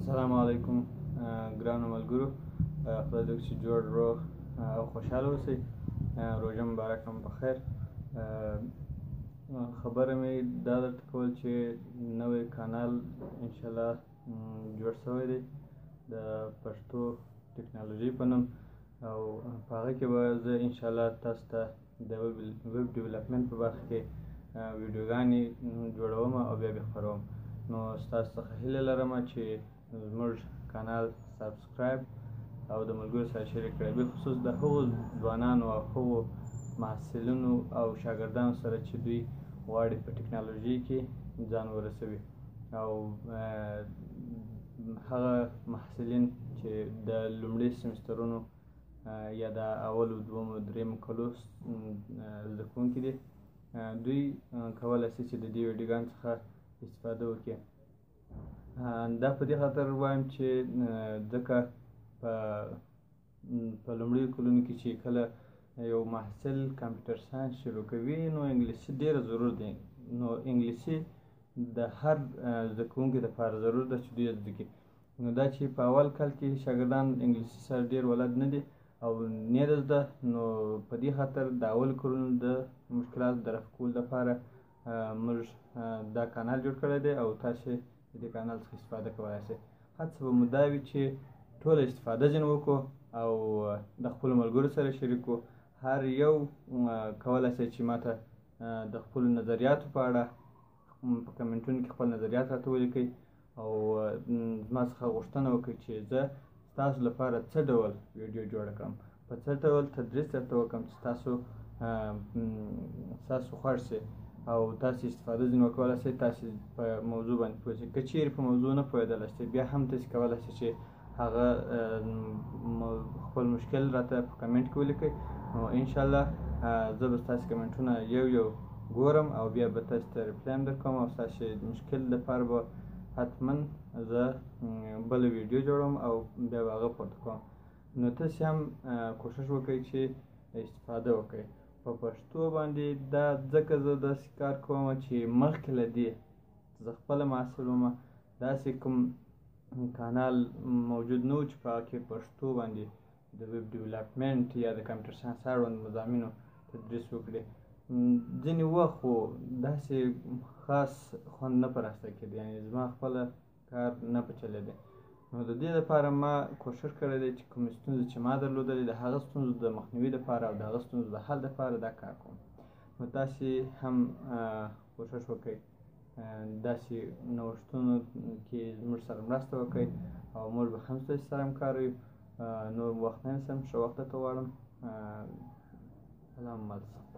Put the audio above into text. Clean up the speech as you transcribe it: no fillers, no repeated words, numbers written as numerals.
السلام علیکم ګرانو ملګرو، خدای دې وکړي چې جوړ روغ او خوشحاله اوسئ. روژه مبارک هم په خیر. خبره مې دا درته کول چې نوی کانال انشاءالله جوړ شوی دی د پښتو ټکنالوژي په نوم، او په هغه کې به زه انشاءالله تاسو ته د ویب ډیولپمنټ په برخه کې ویډیوګانې جوړوم او بیا به خپروم. نو ستاسو څخه هیله لرم چې زموږ کانال سبسکرایب او د ملګرو سره شریک کړئ، بالخصوص د هغو ځوانانو او هغو محصلینو او شاګردانو سره چې دوی غواړي په ټکنالوژي کې ځان ورسوي، او هغه محصلین چې د لومړي سمسترونو یا د اولو دومو درېیمو کلو زده کوونکي دي، دوی کولی شي چې د دې ویډیوګانو څخه استفاده وکړي. دا په دې خاطر وایم چې ځکه په لومړیو کلونو کې چې کله یو محصل کمپیوټر ساینس شروع کوي نو انګلیسي ډېره ضرور دی. نو انګلیسي د هر زده کوونکي دپاره ضرور ده چې دوی یې زده کړي. نو دا چې په اول کال کې شاګردان انګلیسي سره ډېر ولد نه دي او نه یې زده، نو په دې خاطر د اول کلونو د مشکلاتو د رفع کولو دپاره موږ دا کانال جوړ کړی دی او تاسې د دې کانال څخه استفاده کولی شئ. هڅه به مو دا وي چې ټوله استفاده ځینې وکړو او د خپلو ملګرو سره شریک کړو. هر یو کولی شئ چې ماته د خپلو نظریاتو په اړه په کمنټونو کې خپل نظریات راته ولیکئ او زما څخه غوښتنه وکړئ چې زه ستاسو لپاره څه ډول ویډیو جوړه کړم، په څه ډول تدریس درته وکړم چې ستاسو خوښ شي او تاسې استفاده ځینې وکولی شئ، تاسې په موضوع باندې پوه شئ. که چیرې په موضوع نه پوهېدلی شئ بیا هم تاسې کولی شئ چې هغه خپل مشکل راته په کمنټ کې ولیکئ. نو انشاءالله زه به ستاسې کمنټونه یو یو ګورم او بیا به تاسې ته ریپلی هم درکوم او ستاسې مشکل دپاره به حتما زه بله ویډیو جوړوم او بیا به هغه پورته کوم. نو تاسې هم کوښښ وکړئ چې استفاده وکړئ په پښتو باندې. دا ځکه زه داسې کار کوم چې مخکې له دې زه خپله محصل وم، داسې کوم کانال موجود نه و چې په هغه کې پښتو باندې د ویب ډیولپمنټ یا د کمپیوټر ساینس اړوند مضامینو تدریس وکړي. ځینې وخت خو داسې خاص خوند نه په راسته کېده، یعنې زما خپله کار نه په چلېده. نو د دې لپاره ما کوښښ کړی دی چې کومې ستونزې چې ما درلودلې د هغه ستونزو د مخنیوي لپاره او د هغه ستونزو د حل لپاره دا کار کوم. نو تاسې هم کوښښ وکړئ داسې نوښتونو کې زموږ سره مرسته وکړئ او موږ به هم ستاسې سره همکاره یو. نور وخت نه نیسم، ښه وخت درته غواړم. سلام علیکم.